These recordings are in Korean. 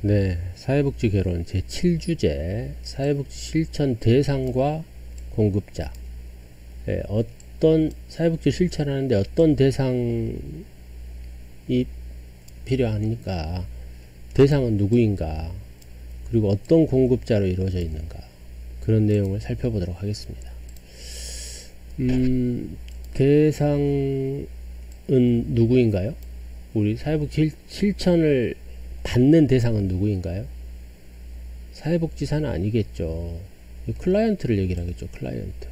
네, 사회복지 개론 제7주제 사회복지 실천 대상과 공급자. 네, 어떤 사회복지 실천하는데 어떤 대상이 필요하니까, 대상은 누구인가, 그리고 어떤 공급자로 이루어져 있는가, 그런 내용을 살펴보도록 하겠습니다. 대상은 누구인가요? 우리 사회복지 실천을 받는 대상은 누구인가요? 사회복지사는 아니겠죠. 클라이언트를 얘기를 하겠죠. 클라이언트.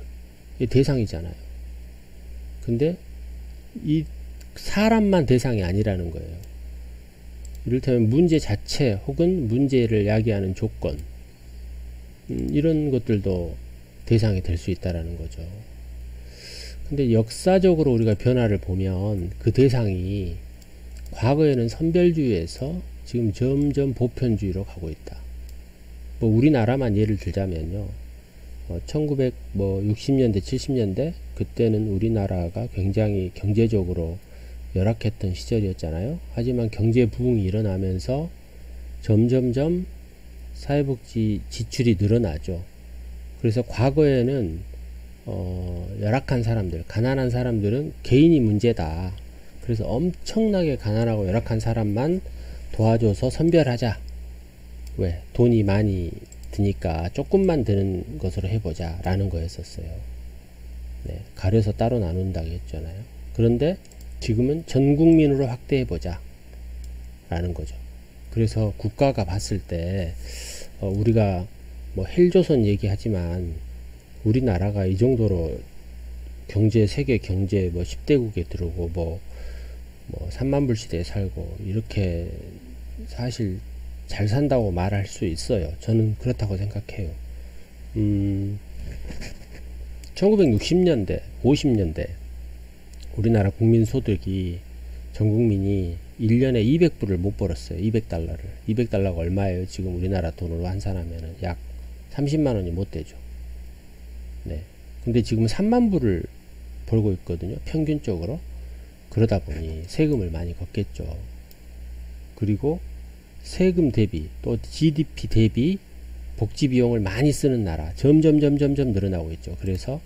이 대상이잖아요. 근데 이 사람만 대상이 아니라는 거예요. 이를테면 문제 자체 혹은 문제를 야기하는 조건, 이런 것들도 대상이 될 수 있다라는 거죠. 근데 역사적으로 우리가 변화를 보면 그 대상이 과거에는 선별주의에서 지금 점점 보편주의로 가고 있다. 뭐 우리나라만 예를 들자면요, 1960년대 70년대 그때는 우리나라가 굉장히 경제적으로 열악했던 시절이었잖아요. 하지만 경제 부흥이 일어나면서 점점점 사회복지 지출이 늘어나죠. 그래서 과거에는 열악한 사람들, 가난한 사람들은 개인이 문제다. 그래서 엄청나게 가난하고 열악한 사람만 도와줘서 선별하자. 왜? 돈이 많이 드니까 조금만 드는 것으로 해보자 라는 거였었어요. 네, 가려서 따로 나눈다고 했잖아요. 그런데 지금은 전 국민으로 확대해보자 라는 거죠. 그래서 국가가 봤을 때 우리가 뭐 헬조선 얘기하지만 우리나라가 이 정도로 세계 경제 뭐 10대국에 들어오고 뭐 3만 불 시대에 살고 이렇게 사실 잘 산다고 말할 수 있어요. 저는 그렇다고 생각해요. 1960년대, 50년대 우리나라 국민 소득이 전 국민이 1년에 200불을 못 벌었어요. 200달러를. 200달러가 얼마예요? 지금 우리나라 돈으로 환산하면 약 30만 원이 못 되죠. 네. 근데 지금 3만 불을 벌고 있거든요. 평균적으로. 그러다 보니 세금을 많이 걷겠죠. 그리고 세금 대비 또 GDP 대비 복지 비용을 많이 쓰는 나라 점점 늘어나고 있죠. 그래서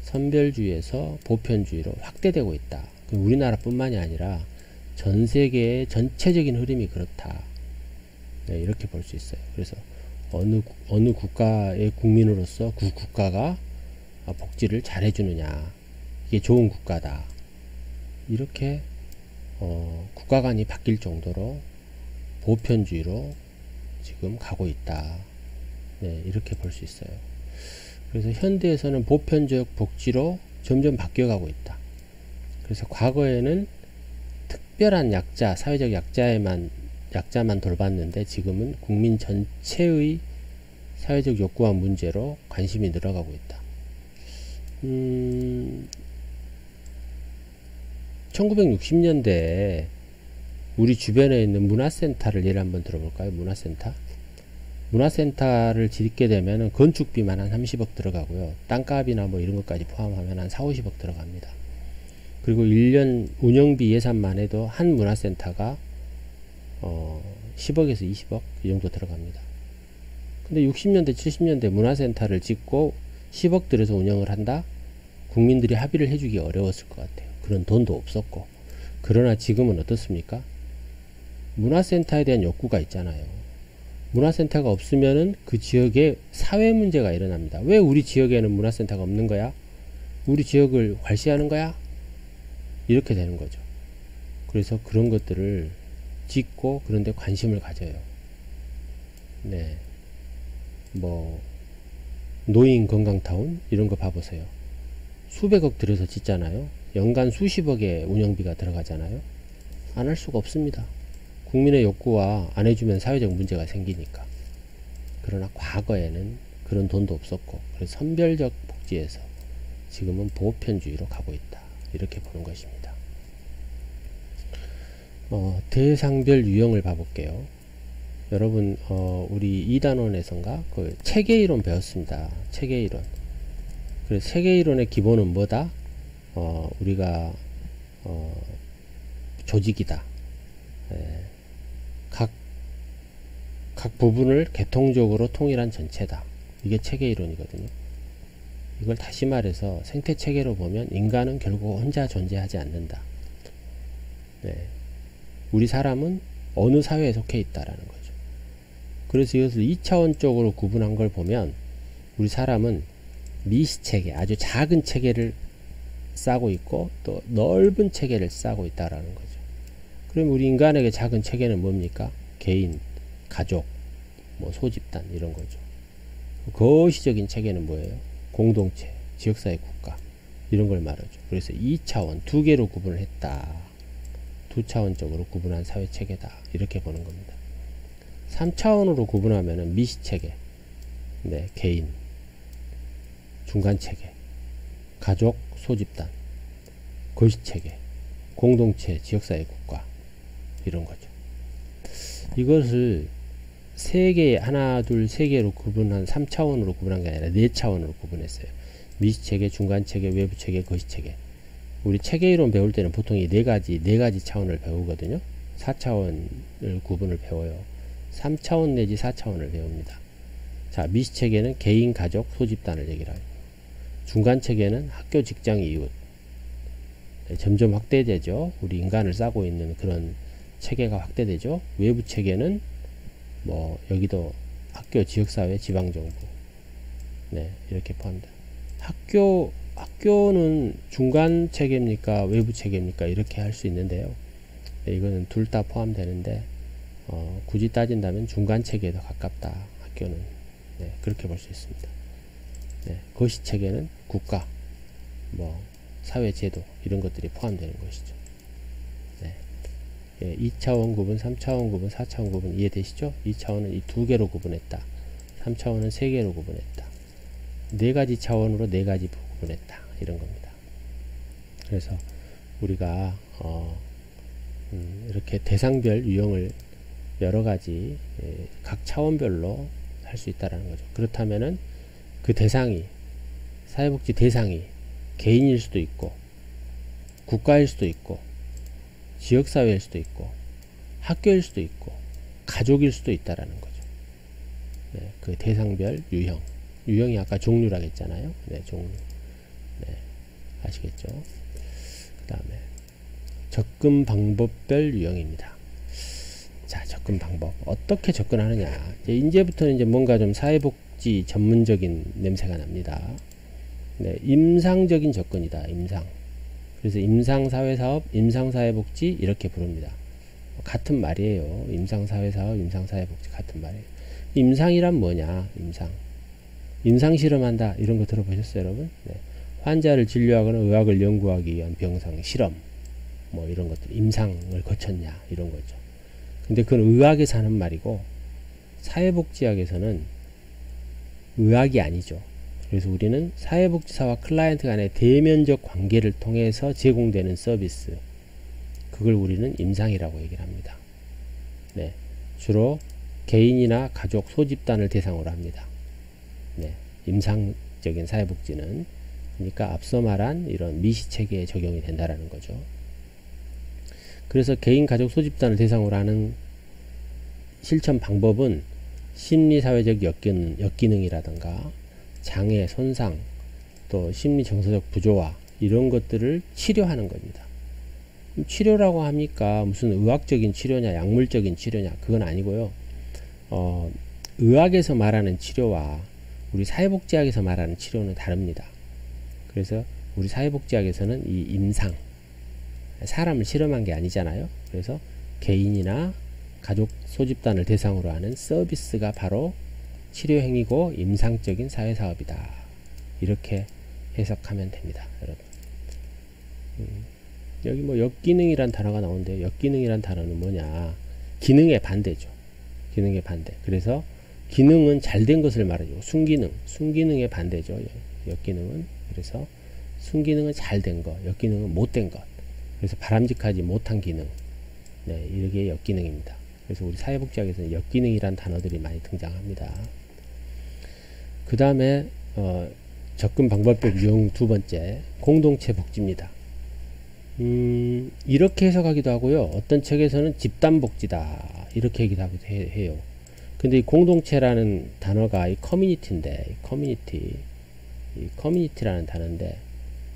선별주의에서 보편주의로 확대되고 있다. 우리나라뿐만이 아니라 전 세계의 전체적인 흐름이 그렇다. 네, 이렇게 볼 수 있어요. 그래서 어느 국가의 국민으로서 그 국가가 복지를 잘 해주느냐, 이게 좋은 국가다. 이렇게 국가관이 바뀔 정도로 보편주의로 지금 가고 있다. 네, 이렇게 볼 수 있어요. 그래서 현대에서는 보편적 복지로 점점 바뀌어가고 있다. 그래서 과거에는 특별한 약자, 사회적 약자만 돌봤는데 지금은 국민 전체의 사회적 욕구와 문제로 관심이 늘어가고 있다. 1960년대에 우리 주변에 있는 문화센터를 예를 한번 들어볼까요? 문화센터를 짓게 되면 건축비만 한 30억 들어가고요. 땅값이나 뭐 이런 것까지 포함하면 한 4, 50억 들어갑니다. 그리고 1년 운영비 예산만 해도 한 문화센터가 10억에서 20억 이 정도 들어갑니다. 근데 60년대 70년대 문화센터를 짓고 10억 들여서 운영을 한다? 국민들이 합의를 해주기 어려웠을 것 같아요. 그런 돈도 없었고. 그러나 지금은 어떻습니까? 문화센터에 대한 욕구가 있잖아요. 문화센터가 없으면은 그 지역에 사회 문제가 일어납니다. 왜 우리 지역에는 문화센터가 없는 거야? 우리 지역을 괄시하는 거야? 이렇게 되는 거죠. 그래서 그런 것들을 짓고 그런데 관심을 가져요. 네. 노인 건강타운 이런 거 봐보세요. 수백억 들여서 짓잖아요. 연간 수십억의 운영비가 들어가잖아요. 안 할 수가 없습니다. 국민의 욕구와 안 해주면 사회적 문제가 생기니까. 그러나 과거에는 그런 돈도 없었고, 그래서 선별적 복지에서 지금은 보편주의로 가고 있다. 이렇게 보는 것입니다. 대상별 유형을 봐볼게요. 여러분, 우리 2단원에선가 그 체계이론 배웠습니다. 체계이론. 그래서 체계이론의 기본은 뭐다? 우리가 조직이다. 각 각 부분을 계통적으로 통일한 전체다. 이게 체계 이론이거든요. 이걸 다시 말해서 생태 체계로 보면 인간은 결국 혼자 존재하지 않는다. 네. 우리 사람은 어느 사회에 속해 있다라는 거죠. 그래서 이것을 2차원적으로 구분한 걸 보면 우리 사람은 미시체계, 아주 작은 체계를 싸고 있고 또 넓은 체계를 싸고 있다라는 거죠. 그럼 우리 인간에게 작은 체계는 뭡니까? 개인, 가족, 뭐 소집단 이런 거죠. 거시적인 체계는 뭐예요? 공동체, 지역사회, 국가 이런 걸 말하죠. 그래서 2차원, 두 개로 구분을 했다. 2차원적으로 구분한 사회체계다. 이렇게 보는 겁니다. 3차원으로 구분하면은 미시체계, 네, 개인, 중간체계, 가족, 소집단, 거시체계, 공동체, 지역사회, 국가 이런 거죠. 이것을 세 개, 하나, 둘, 세 개로 구분한 3차원으로 구분한 게 아니라 4차원으로 구분했어요. 미시체계, 중간체계, 외부체계, 거시체계. 우리 체계이론 배울 때는 보통 이 네 가지 차원을 배우거든요. 4차원을 구분을 배워요. 3차원 내지 4차원을 배웁니다. 자, 미시체계는 개인, 가족, 소집단을 얘기를 하고, 중간체계는 학교, 직장, 이웃. 점점 확대되죠. 우리 인간을 싸고 있는 그런 체계가 확대되죠. 외부체계는 뭐 여기도 학교, 지역사회, 지방정부, 네, 이렇게 포함됩니다. 학교는 중간 체계입니까? 외부 체계입니까? 이렇게 할 수 있는데요. 네, 이거는 둘 다 포함되는데, 굳이 따진다면 중간 체계에 더 가깝다. 학교는. 네, 그렇게 볼 수 있습니다. 네, 거시 체계는 국가, 뭐, 사회 제도, 이런 것들이 포함되는 것이죠. 네. 예, 2차원 구분, 3차원 구분, 4차원 구분 이해되시죠? 2차원은 이 두 개로 구분했다. 3차원은 세 개로 구분했다. 네 가지 차원으로 네 가지 구분했다. 이런 겁니다. 그래서 우리가 이렇게 대상별 유형을 여러 가지 각 차원별로 할 수 있다라는 거죠. 그렇다면은 그 대상이 사회복지 대상이 개인일 수도 있고 국가일 수도 있고 지역사회일 수도 있고 학교일 수도 있고 가족일 수도 있다라는 거죠. 네, 그 대상별 유형이 아까 종류라고 했잖아요. 네, 종류. 네, 아시겠죠? 그 다음에 접근 방법별 유형입니다. 자, 접근 방법. 어떻게 접근하느냐. 이제부터는 이제 뭔가 좀 사회복지 전문적인 냄새가 납니다. 네, 임상적인 접근이다. 임상. 그래서 임상사회사업, 임상사회복지 이렇게 부릅니다. 같은 말이에요. 임상사회사업, 임상사회복지 같은 말이에요. 임상이란 뭐냐? 임상실험한다. 이런 거 들어보셨어요, 여러분? 네. 환자를 진료하거나 의학을 연구하기 위한 병상 실험, 뭐 이런 것들, 임상을 거쳤냐, 이런 거죠. 근데 그건 의학에서 하는 말이고, 사회복지학에서는 의학이 아니죠. 그래서 우리는 사회복지사와 클라이언트 간의 대면적 관계를 통해서 제공되는 서비스, 그걸 우리는 임상이라고 얘기를 합니다. 네. 주로 개인이나 가족, 소집단을 대상으로 합니다. 네. 임상적인 사회복지는, 그러니까 앞서 말한 이런 미시체계에 적용이 된다라는 거죠. 그래서 개인, 가족, 소집단을 대상으로 하는 실천 방법은 심리사회적 역기능이라든가 장애, 손상, 또 심리정서적 부조화 이런 것들을 치료하는 겁니다. 치료라고 합니까? 무슨 의학적인 치료냐, 약물적인 치료냐, 그건 아니고요. 의학에서 말하는 치료와 우리 사회복지학에서 말하는 치료는 다릅니다. 그래서 우리 사회복지학에서는 이 임상, 사람을 실험한 게 아니잖아요. 그래서 개인이나 가족, 소집단을 대상으로 하는 서비스가 바로 치료행위고 임상적인 사회사업이다. 이렇게 해석하면 됩니다, 여러분. 여기 뭐 역기능이란 단어가 나오는데, 역기능이란 단어는 뭐냐? 기능의 반대죠. 기능의 반대. 그래서 기능은 잘된 것을 말하죠. 순기능의 반대죠. 역기능은. 그래서 순기능은 잘된 것, 역기능은 못된 것. 그래서 바람직하지 못한 기능. 네, 이게 역기능입니다. 그래서 우리 사회복지학에서는 역기능이란 단어들이 많이 등장합니다. 그 다음에 접근 방법별 유형 두 번째, 공동체 복지입니다. 이렇게 해석하기도 하고요. 어떤 책에서는 집단복지다 이렇게 얘기도 해요. 근데 이 공동체라는 단어가 이 커뮤니티인데, 이 커뮤니티라는 단어인데,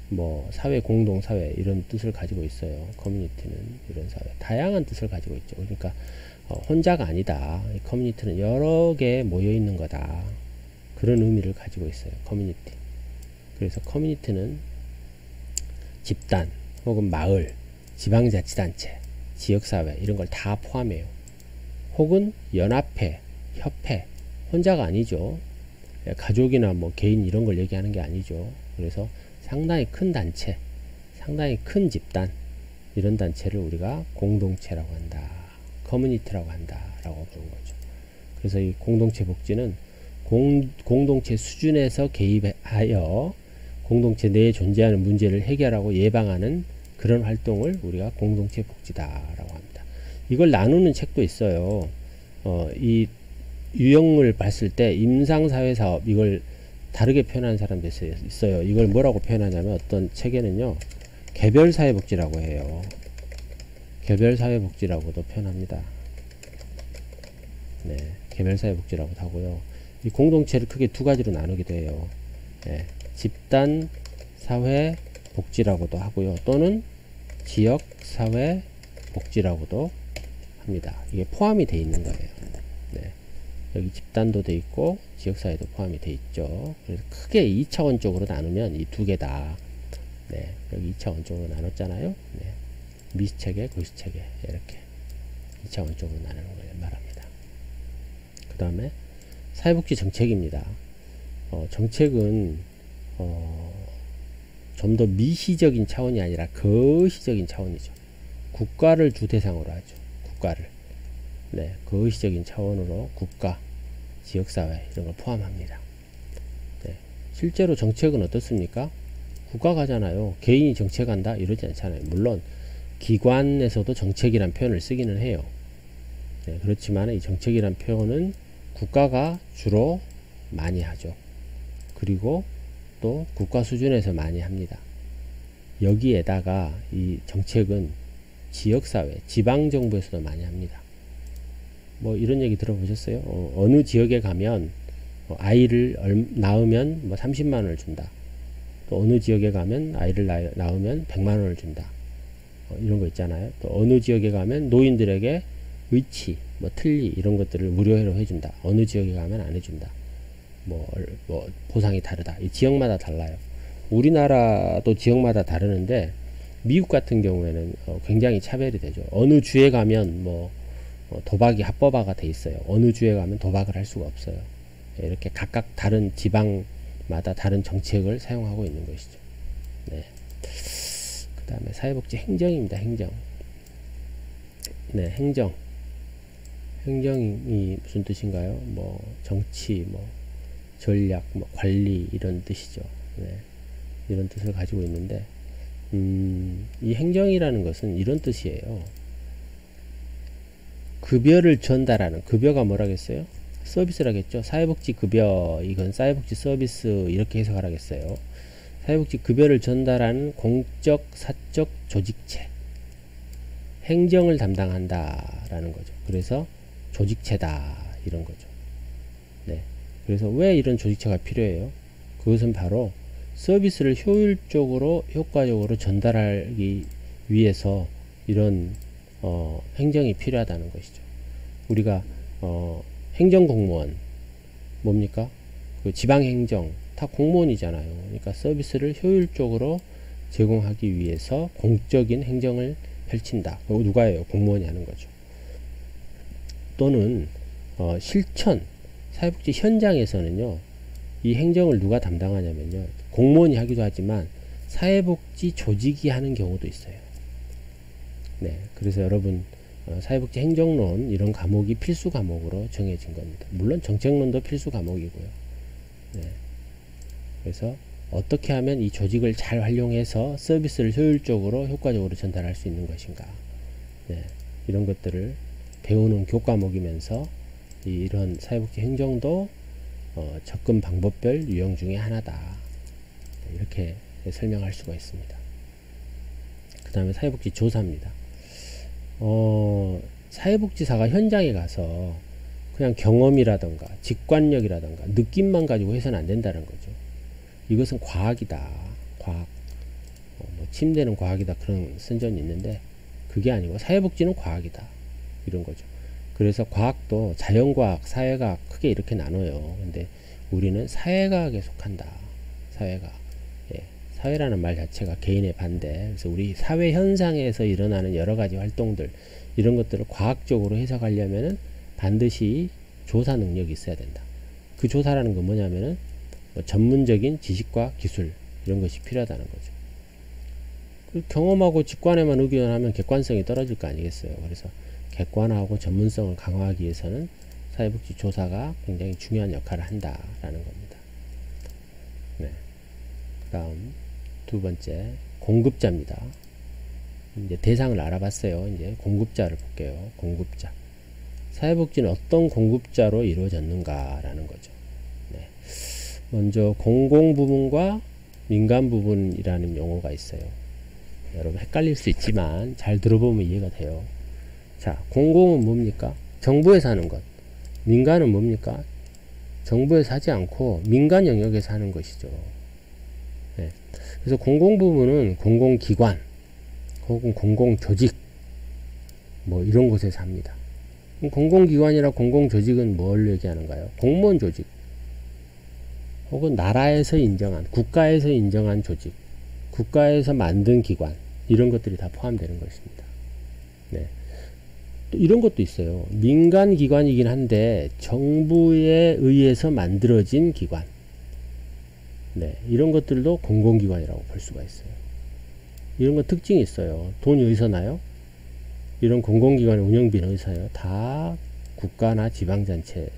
뭐 사회, 공동사회 이런 뜻을 가지고 있어요. 커뮤니티는 이런 사회, 다양한 뜻을 가지고 있죠. 그러니까 혼자가 아니다. 이 커뮤니티는 여러 개 모여 있는 거다. 그런 의미를 가지고 있어요. 커뮤니티. 그래서 커뮤니티는 집단 혹은 마을, 지방자치단체, 지역사회 이런 걸 다 포함해요. 혹은 연합회, 협회, 혼자가 아니죠. 가족이나 뭐 개인 이런 걸 얘기하는 게 아니죠. 그래서 상당히 큰 단체, 상당히 큰 집단, 이런 단체를 우리가 공동체라고 한다. 커뮤니티라고 한다라고 부르는 거죠. 그래서 이 공동체 복지는 공동체 수준에서 개입하여 공동체 내에 존재하는 문제를 해결하고 예방하는 그런 활동을 우리가 공동체 복지다라고 합니다. 이걸 나누는 책도 있어요. 이 유형을 봤을 때 임상사회사업, 이걸 다르게 표현하는 사람도 있어요. 이걸 뭐라고 표현하냐면 어떤 책에는요, 개별사회복지라고 해요. 개별사회복지라고도 표현합니다. 네, 개별사회복지라고도 하고요. 이 공동체를 크게 두 가지로 나누기도 해요. 네, 집단사회복지라고도 하고요. 또는 지역사회복지라고도 합니다. 이게 포함이 되어 있는 거예요. 네, 여기 집단도 돼 있고 지역사회도 포함이 돼 있죠. 그래서 크게 2차원적으로 나누면 이 두 개 다, 네, 여기 2차원적으로 나눴잖아요. 네, 미시체계, 고시체계 이렇게 2차원적으로 나누는 걸 말합니다. 그 다음에 사회복지 정책입니다. 정책은 좀 더 미시적인 차원이 아니라 거시적인 차원이죠. 국가를 주 대상으로 하죠. 국가를. 네, 거시적인 차원으로 국가, 지역사회 이런 걸 포함합니다. 네, 실제로 정책은 어떻습니까? 국가가 하잖아요. 개인이 정책한다 이러지 않잖아요. 물론 기관에서도 정책이란 표현을 쓰기는 해요. 네, 그렇지만 이 정책이란 표현은 국가가 주로 많이 하죠. 그리고 또 국가 수준에서 많이 합니다. 여기에다가 이 정책은 지역사회, 지방정부에서도 많이 합니다. 뭐 이런 얘기 들어보셨어요? 어느 지역에 가면 아이를 낳으면 뭐 30만 원을 준다. 또 어느 지역에 가면 아이를 낳으면 100만 원을 준다. 이런 거 있잖아요. 또 어느 지역에 가면 노인들에게 의치, 뭐 틀니 이런 것들을 무료로 해준다. 어느 지역에 가면 안 해준다. 뭐 보상이 다르다. 이 지역마다 달라요. 우리나라도 지역마다 다르는데 미국 같은 경우에는 굉장히 차별이 되죠. 어느 주에 가면 뭐 도박이 합법화가 돼 있어요. 어느 주에 가면 도박을 할 수가 없어요. 이렇게 각각 다른 지방마다 다른 정책을 사용하고 있는 것이죠. 네. 그 다음에 사회복지 행정입니다. 행정. 네, 행정. 행정이 무슨 뜻인가요? 뭐 정치, 뭐 전략, 뭐 관리 이런 뜻이죠. 네. 이런 뜻을 가지고 있는데 이 행정이라는 것은 이런 뜻이에요. 급여를 전달하는, 급여가 뭐라겠어요? 서비스라겠죠. 사회복지 급여, 이건 사회복지 서비스 이렇게 해석하라겠어요. 사회복지 급여를 전달하는 공적, 사적 조직체, 행정을 담당한다라는 거죠. 그래서 조직체다 이런 거죠. 네. 그래서 왜 이런 조직체가 필요해요? 그것은 바로 서비스를 효율적으로 효과적으로 전달하기 위해서 이런 행정이 필요하다는 것이죠. 우리가 행정공무원 뭡니까? 그 지방행정 다 공무원이잖아요. 그러니까 서비스를 효율적으로 제공하기 위해서 공적인 행정을 펼친다. 그거 누가 해요? 공무원이 하는 거죠. 또는 실천, 사회복지 현장에서는요, 이 행정을 누가 담당하냐면요, 공무원이 하기도 하지만 사회복지 조직이 하는 경우도 있어요. 네, 그래서 여러분 사회복지 행정론 이런 과목이 필수 과목으로 정해진 겁니다. 물론 정책론도 필수 과목이고요. 네, 그래서 어떻게 하면 이 조직을 잘 활용해서 서비스를 효율적으로 효과적으로 전달할 수 있는 것인가, 네, 이런 것들을 배우는 교과목이면서 이런 사회복지 행정도 접근 방법별 유형 중에 하나다, 이렇게 설명할 수가 있습니다. 그 다음에 사회복지 조사입니다. 사회복지사가 현장에 가서 그냥 경험이라던가 직관력이라던가 느낌만 가지고 해서는 안 된다는 거죠. 이것은 과학이다. 과학. 뭐 침대는 과학이다. 그런 선전이 있는데 그게 아니고 사회복지는 과학이다. 이런 거죠. 그래서 과학도 자연과학, 사회과학 크게 이렇게 나눠요. 근데 우리는 사회과학에 속한다. 사회과학. 예. 사회라는 말 자체가 개인의 반대. 그래서 우리 사회 현상에서 일어나는 여러 가지 활동들 이런 것들을 과학적으로 해석하려면은 반드시 조사 능력이 있어야 된다. 그 조사라는 건 뭐냐면은 뭐 전문적인 지식과 기술 이런 것이 필요하다는 거죠. 그 경험하고 직관에만 의존하면 객관성이 떨어질 거 아니겠어요. 그래서 객관하고 전문성을 강화하기 위해서는 사회복지 조사가 굉장히 중요한 역할을 한다라는 겁니다. 네. 다음 두 번째 공급자입니다. 이제 대상을 알아봤어요. 이제 공급자를 볼게요. 공급자. 사회복지는 어떤 공급자로 이루어졌는가라는 거죠. 네. 먼저 공공부문과 민간부문이라는 용어가 있어요. 여러분 헷갈릴 수 있지만 잘 들어보면 이해가 돼요. 자, 공공은 뭡니까? 정부에서 하는 것. 민간은 뭡니까? 정부에서 하지 않고 민간 영역에서 하는 것이죠. 네. 그래서 공공부문은 공공기관 혹은 공공조직 뭐 이런 곳에서 합니다. 공공기관이나 공공조직은 뭘 얘기하는가요? 공무원 조직 혹은 나라에서 인정한 국가에서 인정한 조직 국가에서 만든 기관 이런 것들이 다 포함되는 것입니다. 네. 또 이런 것도 있어요. 민간 기관이긴 한데 정부에 의해서 만들어진 기관. 네. 이런 것들도 공공기관이라고 볼 수가 있어요. 이런 거 특징이 있어요. 돈이 어디서 나요? 이런 공공기관의 운영비는 어디서 나요? 다 국가나 지방자치의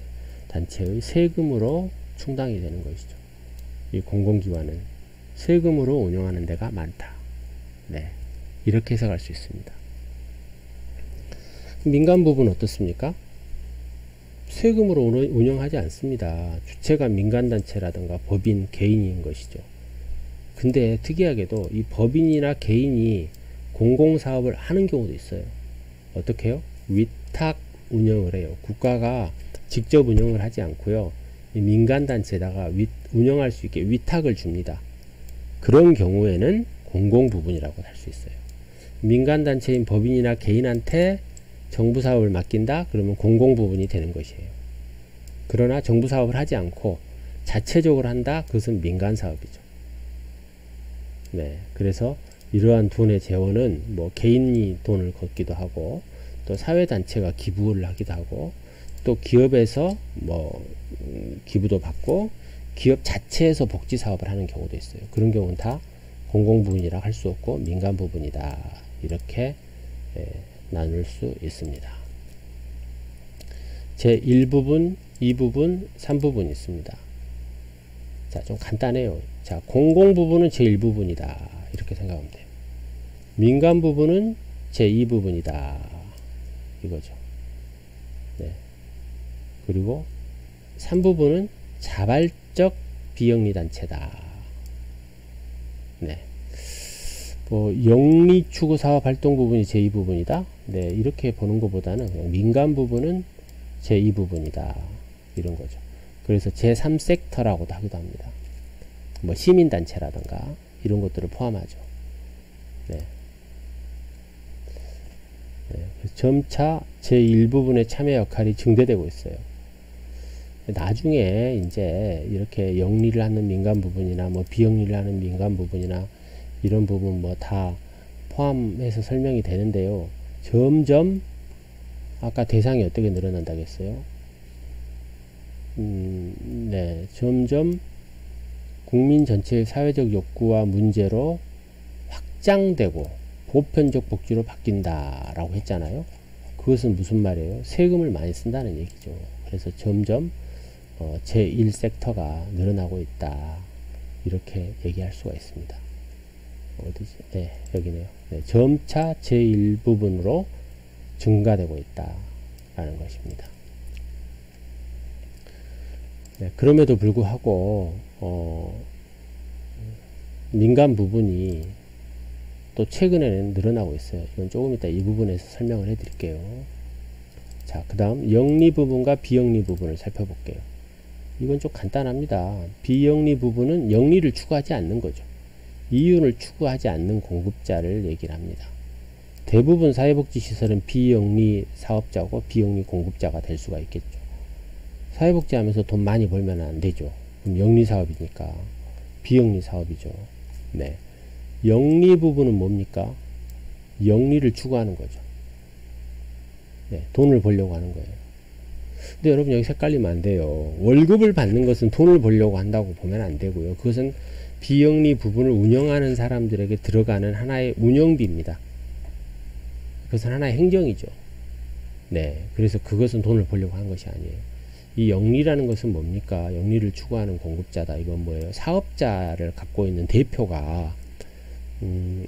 세금으로 충당이 되는 것이죠. 이 공공기관은 세금으로 운영하는 데가 많다. 네. 이렇게 해석할 수 있습니다. 민간 부분은 어떻습니까? 세금으로 운영하지 않습니다. 주체가 민간단체라든가 법인, 개인인 것이죠. 근데 특이하게도 이 법인이나 개인이 공공사업을 하는 경우도 있어요. 어떻게 해요? 위탁 운영을 해요. 국가가 직접 운영을 하지 않고요. 이 민간단체에다가 운영할 수 있게 위탁을 줍니다. 그런 경우에는 공공부문이라고 할 수 있어요. 민간단체인 법인이나 개인한테 정부사업을 맡긴다? 그러면 공공부문이 되는 것이에요. 그러나 정부사업을 하지 않고 자체적으로 한다? 그것은 민간사업이죠. 네. 그래서 이러한 돈의 재원은 뭐 개인이 돈을 걷기도 하고 또 사회단체가 기부를 하기도 하고 또 기업에서 뭐 기부도 받고 기업 자체에서 복지사업을 하는 경우도 있어요. 그런 경우는 다 공공부문이라 할 수 없고 민간부문이다. 이렇게 나눌 수 있습니다. 제1부분, 2부분, 3부분이 있습니다. 자, 좀 간단해요. 자, 공공부분은 제1부분이다. 이렇게 생각하면 돼요. 민간부분은 제2부분이다. 이거죠. 네. 그리고 3부분은 자발적 비영리단체다. 네. 뭐 영리 추구 사업 활동 부분이 제2부분이다. 네, 이렇게 보는 것보다는 그냥 민간 부분은 제2부분이다. 이런 거죠. 그래서 제3섹터라고도 하기도 합니다. 뭐 시민단체라든가 이런 것들을 포함하죠. 네. 네. 점차 제1부분의 참여 역할이 증대되고 있어요. 나중에 이제 이렇게 영리를 하는 민간 부분이나 뭐 비영리를 하는 민간 부분이나 이런 부분 뭐 다 포함해서 설명이 되는데요. 점점 아까 대상이 어떻게 늘어난다겠어요? 네, 점점 국민 전체의 사회적 욕구와 문제로 확장되고 보편적 복지로 바뀐다라고 했잖아요. 그것은 무슨 말이에요? 세금을 많이 쓴다는 얘기죠. 그래서 점점 제1섹터가 늘어나고 있다. 이렇게 얘기할 수가 있습니다. 어디지? 네, 여기네요. 네, 점차 제1부분으로 증가되고 있다. 라는 것입니다. 네, 그럼에도 불구하고, 민간 부분이 또 최근에는 늘어나고 있어요. 이건 조금 이따 이 부분에서 설명을 해 드릴게요. 자, 그 다음 영리 부분과 비영리 부분을 살펴볼게요. 이건 좀 간단합니다. 비영리 부분은 영리를 추구하지 않는 거죠. 이윤을 추구하지 않는 공급자를 얘기를 합니다. 대부분 사회복지시설은 비영리 사업자고 비영리 공급자가 될 수가 있겠죠. 사회복지 하면서 돈 많이 벌면 안 되죠. 그럼 영리 사업이니까 비영리 사업이죠. 네. 영리 부분은 뭡니까? 영리를 추구하는 거죠. 네, 돈을 벌려고 하는 거예요. 근데 여러분 여기 헷갈리면 안 돼요. 월급을 받는 것은 돈을 벌려고 한다고 보면 안 되고요. 그것은 비영리 부분을 운영하는 사람들에게 들어가는 하나의 운영비입니다. 그것은 하나의 행정이죠. 네, 그래서 그것은 돈을 벌려고 하는 것이 아니에요. 이 영리라는 것은 뭡니까? 영리를 추구하는 공급자다. 이건 뭐예요? 사업자를 갖고 있는 대표가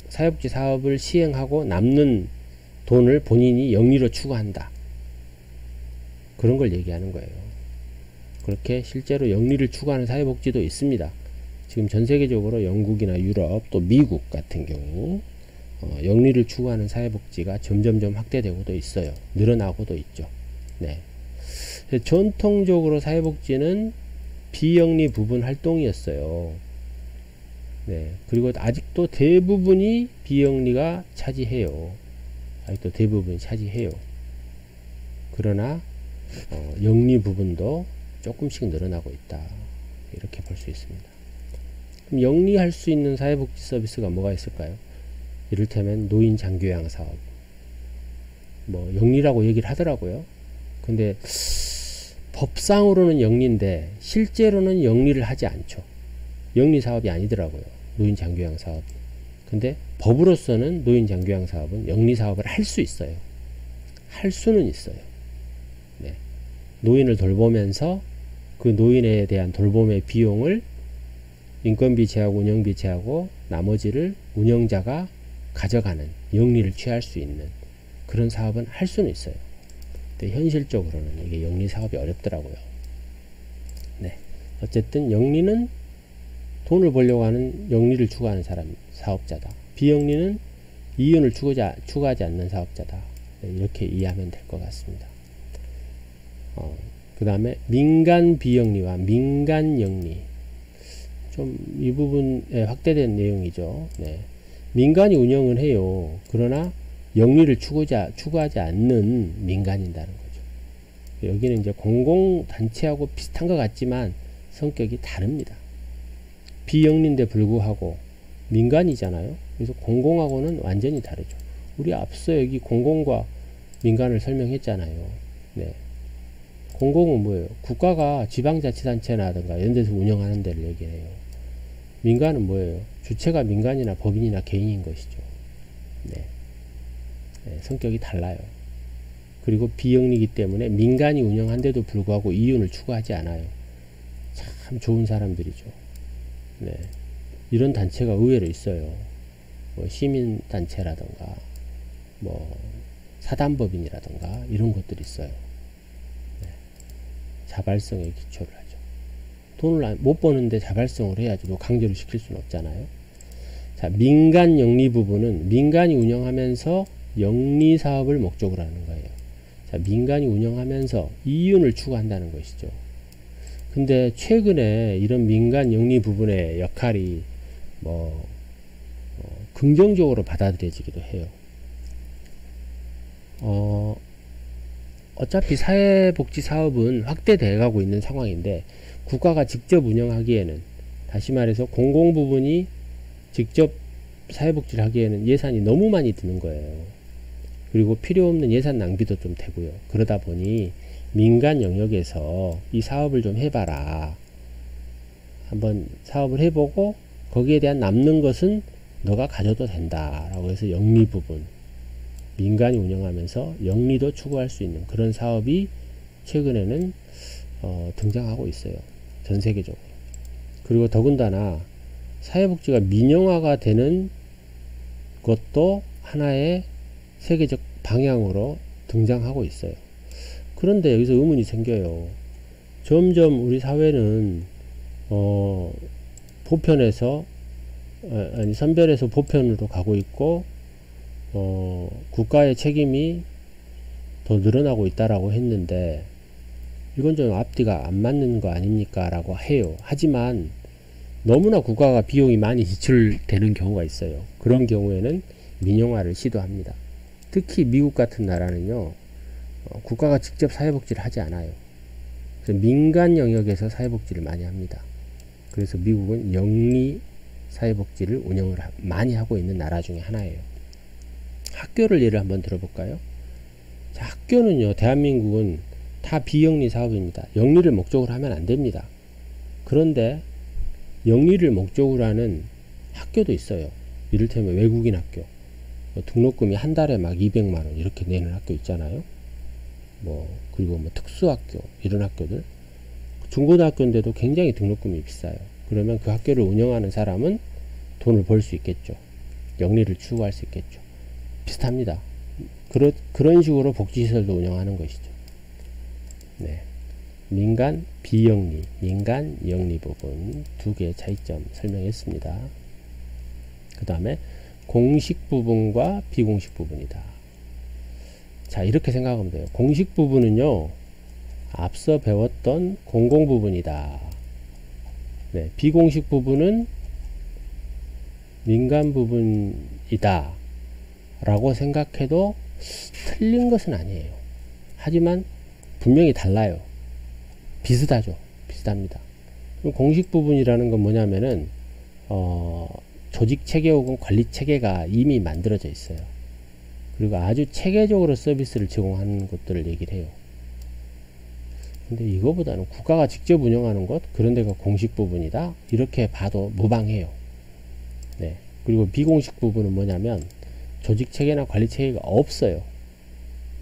사회복지 사업을 시행하고 남는 돈을 본인이 영리로 추구한다. 그런 걸 얘기하는 거예요. 그렇게 실제로 영리를 추구하는 사회복지도 있습니다. 지금 전 세계적으로 영국이나 유럽 또 미국 같은 경우 영리를 추구하는 사회복지가 점점점 확대되고도 있어요. 늘어나고도 있죠. 네. 전통적으로 사회복지는 비영리 부분 활동이었어요. 네. 그리고 아직도 대부분이 비영리가 차지해요. 아직도 대부분이 차지해요. 그러나 영리 부분도 조금씩 늘어나고 있다. 이렇게 볼 수 있습니다. 그럼 영리할 수 있는 사회복지 서비스가 뭐가 있을까요? 이를테면 노인 장교양 사업. 뭐 영리라고 얘기를 하더라고요. 근데 법상으로는 영리인데 실제로는 영리를 하지 않죠. 영리 사업이 아니더라고요. 노인 장교양 사업이. 근데 법으로서는 노인 장교양 사업은 영리 사업을 할 수 있어요. 할 수는 있어요. 네. 노인을 돌보면서 그 노인에 대한 돌봄의 비용을 인건비 제하고 운영비 제하고 나머지를 운영자가 가져가는 영리를 취할 수 있는 그런 사업은 할 수는 있어요. 근데 현실적으로는 이게 영리 사업이 어렵더라고요. 네. 어쨌든 영리는 돈을 벌려고 하는 영리를 추구하는 사람, 사업자다. 비영리는 이윤을 추구하지 않는 사업자다. 네, 이렇게 이해하면 될 것 같습니다. 그 다음에 민간 비영리와 민간 영리. 좀 이 부분에 확대된 내용이죠. 네. 민간이 운영을 해요. 그러나 영리를 추구하지 않는 민간인다는 거죠. 여기는 이제 공공단체하고 비슷한 것 같지만 성격이 다릅니다. 비영리인데 불구하고 민간이잖아요. 그래서 공공하고는 완전히 다르죠. 우리 앞서 여기 공공과 민간을 설명했잖아요. 네. 공공은 뭐예요? 국가가 지방자치단체라든가 이런 데서 운영하는 데를 얘기해요. 민간은 뭐예요? 주체가 민간이나 법인이나 개인인 것이죠. 네. 네, 성격이 달라요. 그리고 비영리이기 때문에 민간이 운영한데도 불구하고 이윤을 추구하지 않아요. 참 좋은 사람들이죠. 네. 이런 단체가 의외로 있어요. 뭐 시민단체라든가 뭐 사단법인이라든가 이런 것들이 있어요. 네. 자발성에 기초를 하죠. 돈을 못 버는데 자발성을 해야지 뭐 강제로 시킬 수는 없잖아요. 자, 민간 영리 부분은 민간이 운영하면서 영리 사업을 목적으로 하는 거예요. 자, 민간이 운영하면서 이윤을 추구한다는 것이죠. 근데 최근에 이런 민간 영리 부분의 역할이 긍정적으로 받아들여지기도 해요. 어차피 사회복지 사업은 확대돼 가고 있는 상황인데 국가가 직접 운영하기에는, 다시 말해서 공공 부분이 직접 사회복지를 하기에는 예산이 너무 많이 드는 거예요. 그리고 필요 없는 예산 낭비도 좀 되고요. 그러다 보니 민간 영역에서 이 사업을 좀 해봐라. 한번 사업을 해보고 거기에 대한 남는 것은 너가 가져도 된다. 라고 해서 영리 부분, 민간이 운영하면서 영리도 추구할 수 있는 그런 사업이 최근에는 등장하고 있어요. 전 세계적으로. 그리고 더군다나 사회복지가 민영화가 되는 것도 하나의 세계적 방향으로 등장하고 있어요. 그런데 여기서 의문이 생겨요. 점점 우리 사회는 보편에서 선별에서 보편으로 가고 있고 국가의 책임이 더 늘어나고 있다라고 했는데 이건 좀 앞뒤가 안 맞는 거 아닙니까? 라고 해요. 하지만 너무나 국가가 비용이 많이 지출되는 경우가 있어요. 그런 경우에는 민영화를 시도합니다. 특히 미국 같은 나라는요, 국가가 직접 사회복지를 하지 않아요. 그래서 민간 영역에서 사회복지를 많이 합니다. 그래서 미국은 영리 사회복지를 운영을 많이 하고 있는 나라 중에 하나예요. 학교를 예를 한번 들어볼까요? 자, 학교는요, 대한민국은 다 비영리 사업입니다. 영리를 목적으로 하면 안 됩니다. 그런데 영리를 목적으로 하는 학교도 있어요. 이를테면 외국인 학교. 등록금이 한 달에 막 200만원 이렇게 내는 학교 있잖아요. 그리고 특수학교, 이런 학교들. 중고등학교인데도 굉장히 등록금이 비싸요. 그러면 그 학교를 운영하는 사람은 돈을 벌 수 있겠죠. 영리를 추구할 수 있겠죠. 비슷합니다. 그런 식으로 복지시설도 운영하는 것이죠. 네. 민간, 비영리, 민간, 영리 부분 두 개의 차이점 설명했습니다. 그 다음에 공식 부분과 비공식 부분이다. 자, 이렇게 생각하면 돼요. 공식 부분은요, 앞서 배웠던 공공 부분이다. 네, 비공식 부분은 민간 부분이다. 라고 생각해도 틀린 것은 아니에요. 하지만 분명히 달라요. 비슷하죠. 비슷합니다. 공식 부분이라는 건 뭐냐면은 조직 체계 혹은 관리 체계가 이미 만들어져 있어요. 그리고 아주 체계적으로 서비스를 제공하는 것들을 얘기를 해요. 근데 이거보다는 국가가 직접 운영하는 것, 그런 데가 공식 부분이다, 이렇게 봐도 무방해요. 네. 그리고 비공식 부분은 뭐냐면 조직 체계나 관리 체계가 없어요.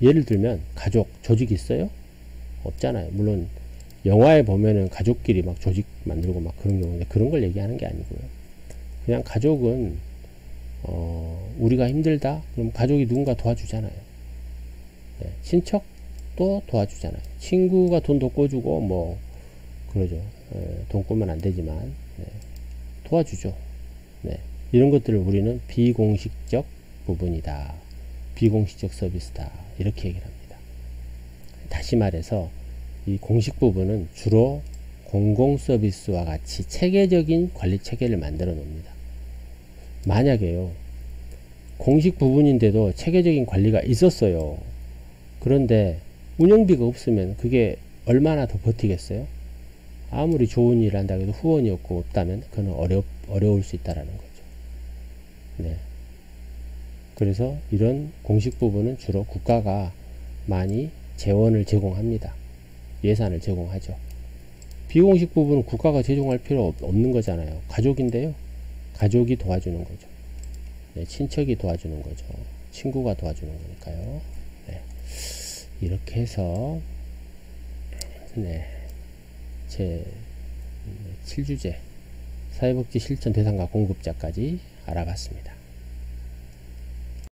예를 들면 가족, 조직이 있어요? 없잖아요. 물론 영화에 보면은 가족끼리 막 조직 만들고 막 그런 경우인데, 그런 걸 얘기하는 게 아니고요. 그냥 가족은 우리가 힘들다? 그럼 가족이 누군가 도와주잖아요. 네. 친척도 도와주잖아요. 친구가 돈 더 꿔주고 그러죠. 돈 꿔면 안 되지만 네. 도와주죠. 네. 이런 것들을 우리는 비공식적 부분이다. 비공식적 서비스다. 이렇게 얘기를 합니다. 다시 말해서 이 공식 부분은 주로 공공 서비스와 같이 체계적인 관리 체계를 만들어 놓습니다. 만약에요, 공식 부분인데도 체계적인 관리가 있었어요. 그런데 운영비가 없으면 그게 얼마나 더 버티겠어요? 아무리 좋은 일을 한다고 해도 후원이 없다면 그건 어려울 수 있다라는 거죠. 네. 그래서 이런 공식 부분은 주로 국가가 많이 재원을 제공합니다. 예산을 제공하죠. 비공식 부분은 국가가 제공할 필요 없는 거잖아요. 가족인데요. 가족이 도와주는 거죠. 네, 친척이 도와주는 거죠. 친구가 도와주는 거니까요. 네. 이렇게 해서 제 7주제 사회복지 실천 대상과 공급자까지 알아봤습니다.